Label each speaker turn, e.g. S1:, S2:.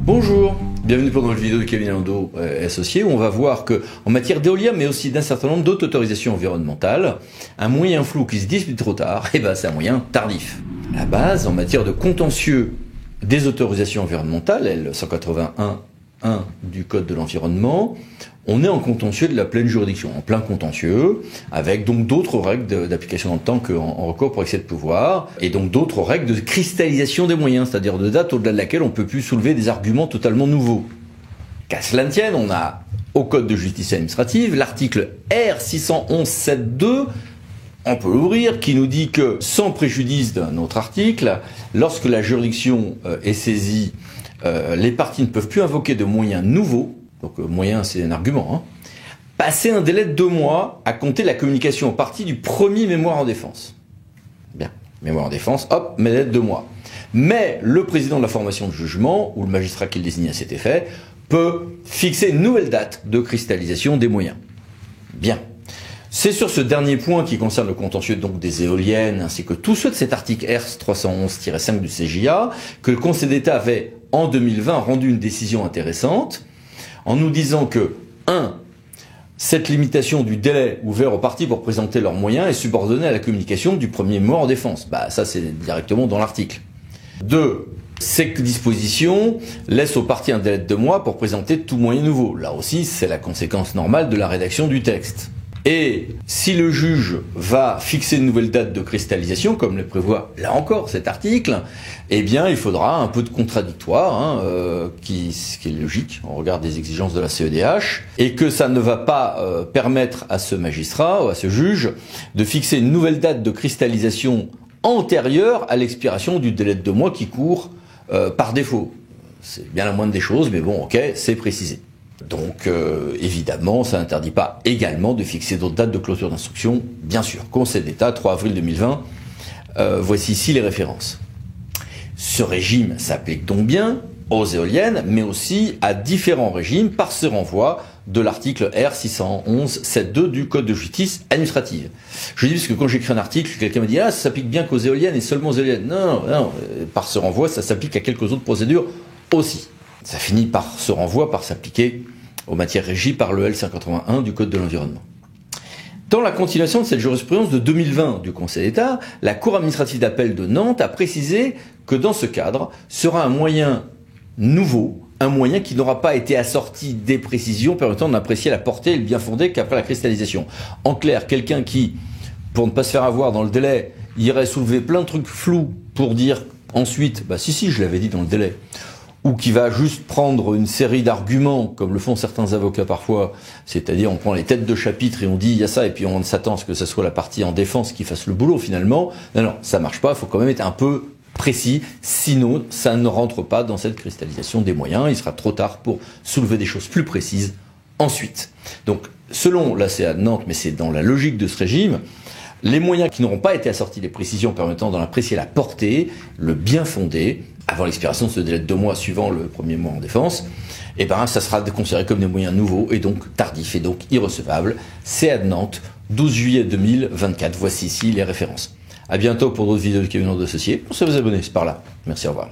S1: Bonjour, bienvenue pour une nouvelle vidéo de Kevin Lando associé où on va voir que en matière d'éolien mais aussi d'un certain nombre d'autres autorisations environnementales, un moyen flou qui se dispute trop tard, c'est un moyen tardif. À la base, en matière de contentieux des autorisations environnementales, L181.1 du Code de l'environnement, on est en contentieux de la pleine juridiction, en plein contentieux, avec donc d'autres règles d'application dans le temps qu'en recours pour excès de pouvoir, et donc d'autres règles de cristallisation des moyens, c'est-à-dire de date au-delà de laquelle on peut plus soulever des arguments totalement nouveaux. Qu'à cela ne tienne, on a au Code de justice administrative l'article R611.7.2, on peut l'ouvrir, qui nous dit que, sans préjudice d'un autre article, lorsque la juridiction est saisie, les parties ne peuvent plus invoquer de moyens nouveaux. Donc moyen, c'est un argument. Passer un délai de 2 mois à compter la communication aux parties du premier mémoire en défense. Bien, mémoire en défense, hop, délai de 2 mois. Mais le président de la formation de jugement, ou le magistrat qui le désigne à cet effet, peut fixer une nouvelle date de cristallisation des moyens. Bien. C'est sur ce dernier point qui concerne le contentieux donc des éoliennes, ainsi que tous ceux de cet article R311-5 du CJA, que le Conseil d'État avait, en 2020, rendu une décision intéressante, en nous disant que, 1. Cette limitation du délai ouvert aux parties pour présenter leurs moyens est subordonnée à la communication du premier mémoire en défense. Ça c'est directement dans l'article. 2. Ces dispositions laissent aux parties un délai de 2 mois pour présenter tout moyen nouveau. Là aussi, c'est la conséquence normale de la rédaction du texte. Et si le juge va fixer une nouvelle date de cristallisation, comme le prévoit là encore cet article, il faudra un peu de contradictoire, qui est logique au regard des exigences de la CEDH, et que ça ne va pas permettre à ce magistrat ou à ce juge de fixer une nouvelle date de cristallisation antérieure à l'expiration du délai de 2 mois qui court par défaut. C'est bien la moindre des choses, mais bon, ok, c'est précisé. Donc, évidemment, ça n'interdit pas également de fixer d'autres dates de clôture d'instruction, bien sûr. Conseil d'État, 3 avril 2020, voici ici les références. Ce régime s'applique donc bien aux éoliennes, mais aussi à différents régimes par ce renvoi de l'article R611.7.2 du Code de justice administrative. Je dis parce que quand j'écris un article, quelqu'un me dit « Ah, ça s'applique bien qu'aux éoliennes et seulement aux éoliennes ». Non, par ce renvoi, ça s'applique à quelques autres procédures aussi. Ça finit par ce renvoi par s'appliquer aux matières régies par le L181 du Code de l'environnement. Dans la continuation de cette jurisprudence de 2020 du Conseil d'État, la Cour administrative d'appel de Nantes a précisé que dans ce cadre sera un moyen nouveau, un moyen qui n'aura pas été assorti des précisions permettant d'apprécier la portée et le bien fondé qu'après la cristallisation. En clair, quelqu'un qui, pour ne pas se faire avoir dans le délai, irait soulever plein de trucs flous pour dire ensuite, si, je l'avais dit dans le délai, ou qui va juste prendre une série d'arguments, comme le font certains avocats parfois, c'est-à-dire on prend les têtes de chapitre et on dit il y a ça, et puis on s'attend à ce que ce soit la partie en défense qui fasse le boulot finalement. Non, ça marche pas, il faut quand même être un peu précis, sinon ça ne rentre pas dans cette cristallisation des moyens, il sera trop tard pour soulever des choses plus précises ensuite. Donc, selon la CA de Nantes, mais c'est dans la logique de ce régime, les moyens qui n'auront pas été assortis des précisions permettant d'en apprécier la portée, le bien fondé, avant l'expiration de ce délai de 2 mois suivant le premier mois en défense, ça sera considéré comme des moyens nouveaux et donc tardifs et donc irrecevables. CA de Nantes, 12 juillet 2024. Voici ici les références. À bientôt pour d'autres vidéos de Kevin Lando associé. Pensez à vous abonner, c'est par là. Merci, au revoir.